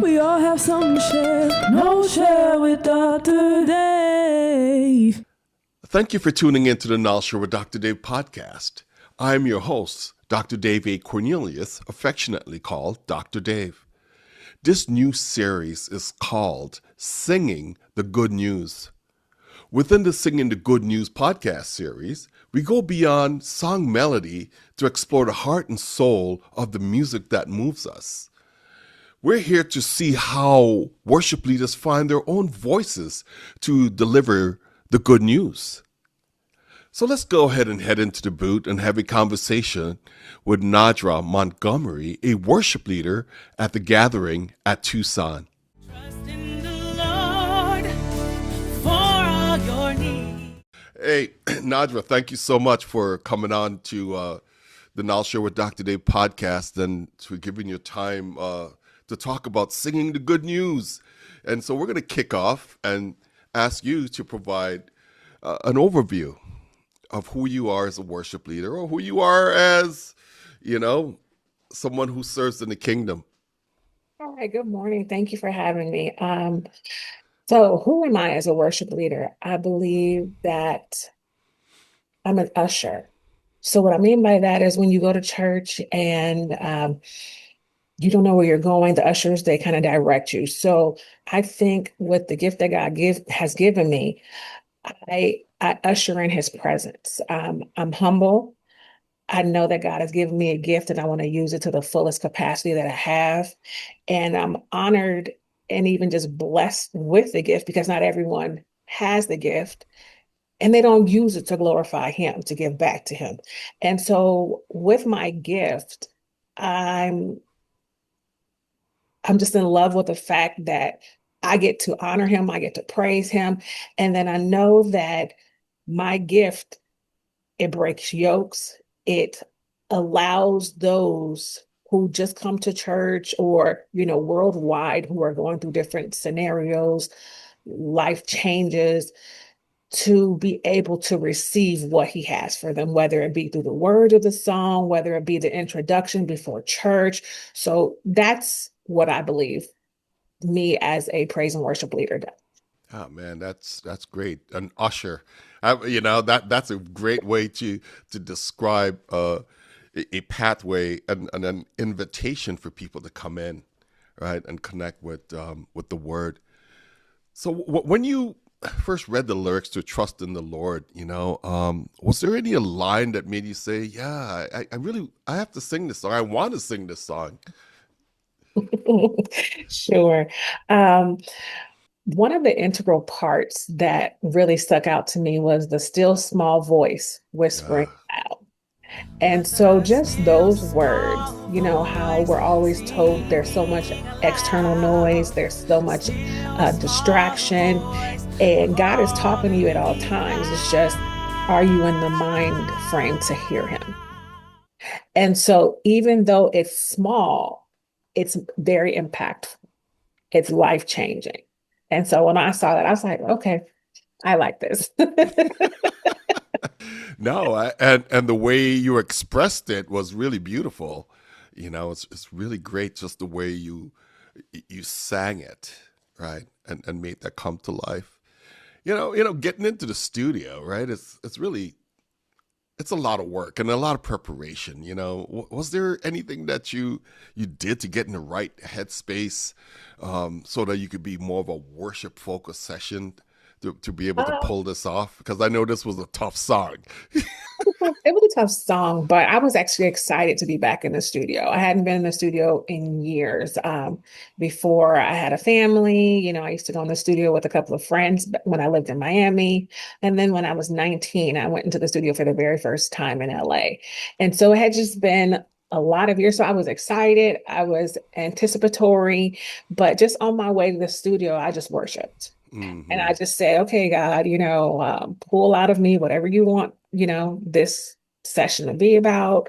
We all have something to share. No share with Dr. Dave. Thank you for tuning in to the Now Share with Dr. Dave podcast. I'm your host, Dr. Dave A. Cornelius, affectionately called Dr. Dave. This new series is called Singing the Good News. Within the Singing the Good News podcast series, we go beyond song melody to explore the heart and soul of the music that moves us. We're here to see how worship leaders find their own voices to deliver the good news. So let's go ahead and head into the booth and have a conversation with Nadra Montgomery, a worship leader at the gathering at Tucson. Trust in the Lord for all your needs. Hey, Nadra, thank you so much for coming on to the Now Share with Dr. Dave podcast and for giving your time to talk about singing the good news. And so we're going to kick off and ask you to provide an overview of who you are as a worship leader or who you are as, someone who serves in the kingdom. All right, good morning. Thank you for having me. So who am I as a worship leader? I believe that I'm an usher. So what I mean by that is when you go to church and you don't know where you're going, the ushers, they kind of direct you. So I think with the gift that God has given me, I usher in his presence. I'm humble. I know that God has given me a gift and I want to use it to the fullest capacity that I have. And I'm honored and even just blessed with the gift because not everyone has the gift and they don't use it to glorify him, to give back to him. And so with my gift, I'm just in love with the fact that I get to honor him, I get to praise him. And then I know that my gift, it breaks yokes. It allows those who just come to church or, worldwide who are going through different scenarios, life changes, to be able to receive what he has for them, whether it be through the word of the song, whether it be the introduction before church. So that's what I believe me as a praise and worship leader does. Oh man, that's great. An usher, that's a great way to describe a pathway and an invitation for people to come in, right, and connect with the word. So when you first read the lyrics to "Trust in the Lord," was there any line that made you say, "Yeah, I have to sing this song. I want to sing this song"? Sure. One of the integral parts that really stuck out to me was the still small voice whispering out. And so just those words, how we're always told there's so much external noise, there's so much distraction, and God is talking to you at all times. It's just, are you in the mind frame to hear him? And so even though it's small, it's very impactful. It's life-changing. And so when I saw that, I was like, okay, I like this. No, and the way you expressed it was really beautiful. It's really great just the way you sang it, right, and made that come to life. Getting into the studio, right? It's a lot of work and a lot of preparation. Was there anything that you did to get in the right headspace, so that you could be more of a worship focused session to be able to pull this off? Because I know this was a tough song. It was a tough song, but I was actually excited to be back in the studio. I hadn't been in the studio in years. Before I had a family, I used to go in the studio with a couple of friends when I lived in Miami. And then when I was 19, I went into the studio for the very first time in LA. And so it had just been a lot of years. So I was excited. I was anticipatory, but just on my way to the studio, I just worshiped. Mm-hmm. And I just said, okay, God, pull out of me whatever you want, this session to be about.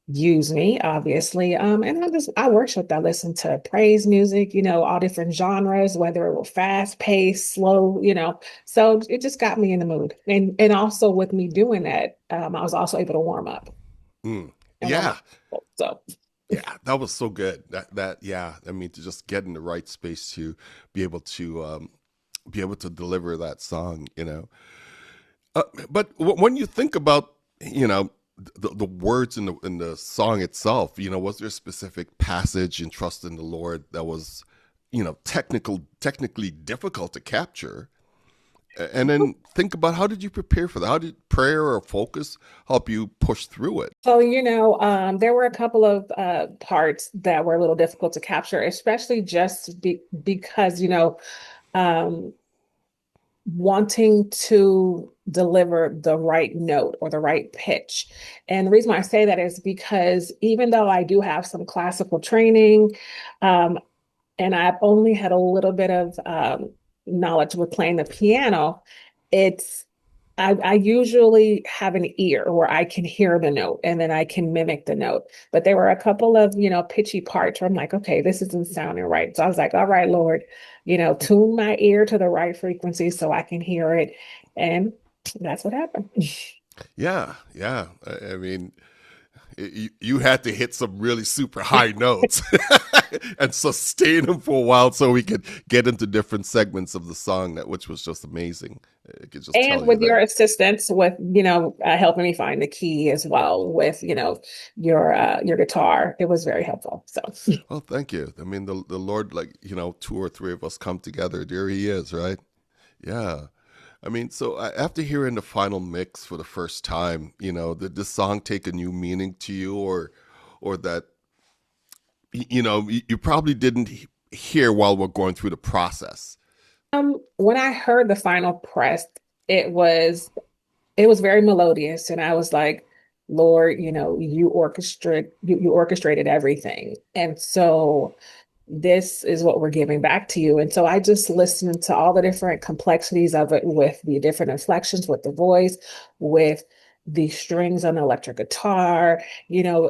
Use me, obviously. And I worshiped. I listened to praise music, all different genres, whether it was fast paced, slow, So it just got me in the mood. And also with me doing that, I was also able to warm up. Mm. And warm Yeah. up. So Yeah, that was so good. Yeah, I mean, to just get in the right space to be able to be able to deliver that song, you know. But when you think about, you know, the words in the song itself, you know, was there a specific passage in Trust in the Lord that was, you know, technically difficult to capture? And then think about, how did you prepare for that? How did prayer or focus help you push through it? So, there were a couple of parts that were a little difficult to capture, especially because, um, wanting to deliver the right note or the right pitch. And the reason why I say that is because even though I do have some classical training, um, and I've only had a little bit of knowledge with playing the piano, it's I usually have an ear where I can hear the note and then I can mimic the note. But there were a couple of, pitchy parts where I'm like, okay, this isn't sounding right. So I was like, all right, Lord, tune my ear to the right frequency so I can hear it. And that's what happened. Yeah, yeah. I mean, you had to hit some really super high notes and sustain them for a while so we could get into different segments of the song, that which was just amazing. I could just And tell you with that. your assistance with, helping me find the key as well with, your guitar, it was very helpful. So Oh, thank you. I mean, the Lord, like, you know, two or three of us come together. There he is, right? Yeah. I mean, so after hearing the final mix for the first time, you know, did this song take a new meaning to you, or that, you know, you probably didn't hear while we're going through the process? when I heard the final press, it was it was very melodious, and I was like, Lord, you orchestrated everything. And so this is what we're giving back to you. And so I just listened to all the different complexities of it with the different inflections, with the voice, with the strings on the electric guitar,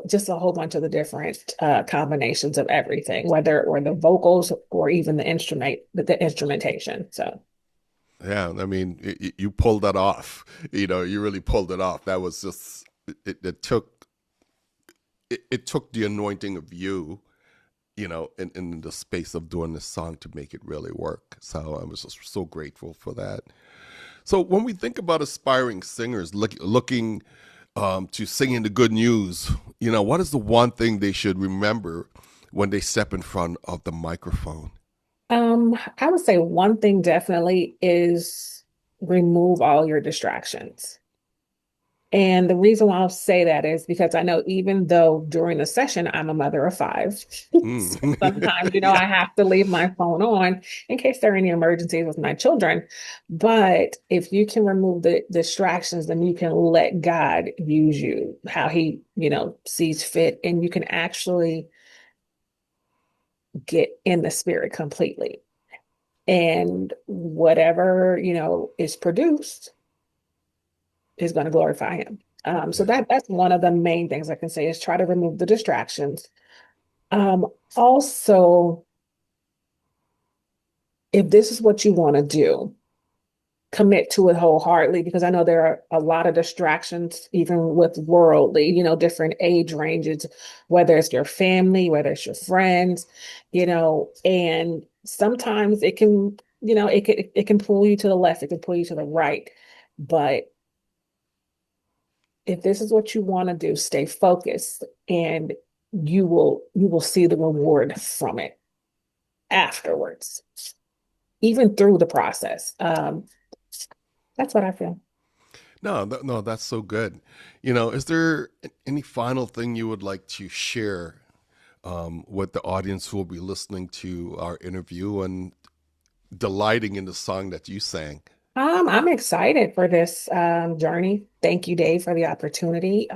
just a whole bunch of the different combinations of everything, whether or the vocals or even the instrumentation. So Yeah, I mean, you pulled that off. You know, you really pulled it off. That was just it took the anointing of you, you know, in the space of doing this song to make it really work. So I was just so grateful for that. So when we think about aspiring singers looking to singing the good news, you know, what is the one thing they should remember when they step in front of the microphone? I would say one thing definitely is remove all your distractions. And the reason why I'll say that is because I know even though during the session I'm a mother of five, Mm. so sometimes, Yeah, I have to leave my phone on in case there are any emergencies with my children. But if you can remove the distractions, then you can let God use you how he, sees fit, and you can actually get in the spirit completely. And whatever, is produced is going to glorify him. So yeah, that's one of the main things I can say is try to remove the distractions. Also, if this is what you want to do, commit to it wholeheartedly because I know there are a lot of distractions, even with worldly, different age ranges, whether it's your family, whether it's your friends, and sometimes it can, it can pull you to the left, it can pull you to the right. But if this is what you want to do, stay focused and you will see the reward from it afterwards, even through the process. That's what I feel. no, no, that's so good. You know, is there any final thing you would like to share with the audience who will be listening to our interview and delighting in the song that you sang? I'm excited for this journey. Thank you, Dave, for the opportunity.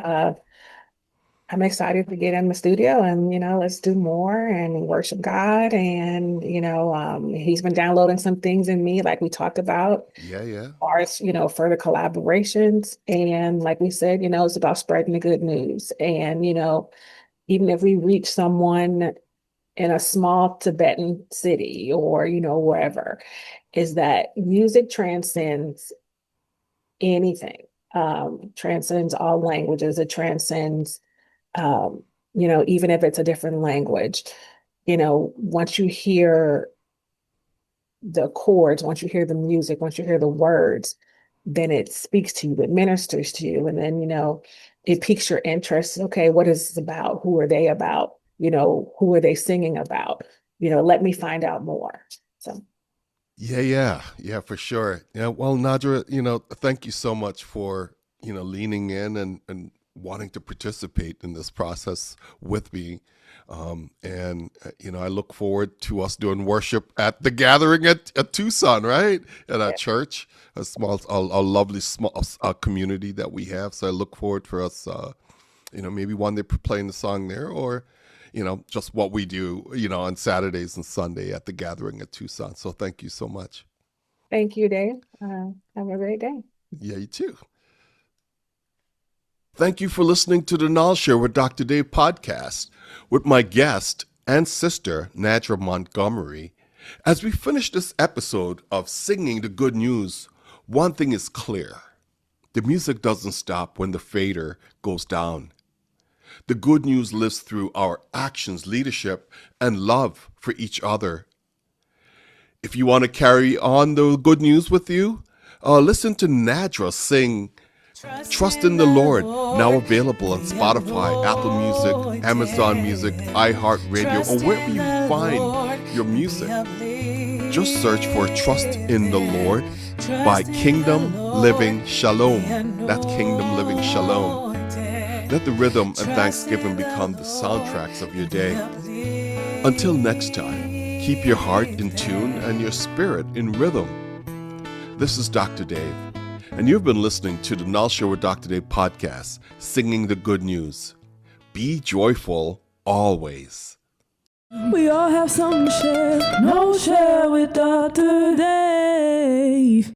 I'm excited to get in the studio and, let's do more and worship God. And, he's been downloading some things in me, like we talked about, Yeah, yeah, as far as, further collaborations. And like we said, it's about spreading the good news. And, even if we reach someone in a small Tibetan city or, wherever, is that music transcends anything, transcends all languages. It transcends even if it's a different language. Once you hear the chords, once you hear the music, once you hear the words, then it speaks to you, it ministers to you. And then, it piques your interest. Okay, what is this about? Who are they about? Who are they singing about? Let me find out more. So, Yeah, for sure. Yeah, well, Nadra, thank you so much for, leaning in and wanting to participate in this process with me. I look forward to us doing worship at the gathering at Tucson, right? At our yeah. church, a lovely small community that we have. So I look forward for us, maybe one day playing the song there, or just what we do, on Saturdays and Sunday at the gathering at Tucson. So thank you so much. Thank you, Dave. Have a great day. Yeah, you too. Thank you for listening to the Knowledge Share with Dr. Dave podcast with my guest and sister, Nadra Montgomery. As we finish this episode of Singing the Good News, one thing is clear. The music doesn't stop when the fader goes down. The good news lives through our actions, leadership, and love for each other. If you want to carry on the good news with you, listen to Nadra sing Trust in the Lord, now available on Spotify, Apple Music, Amazon Music, iHeartRadio, or wherever you find your music. Just search for Trust in the Lord by Kingdom Living Shalom. That's Kingdom Living Shalom. Let the rhythm and thanksgiving become the soundtracks of your day. Until next time, keep your heart in tune and your spirit in rhythm. This is Dr. Dave, and you've been listening to the Knowledge Share with Dr. Dave podcast, Singing the Good News. Be joyful always. We all have something to share. No share with Dr. Dave.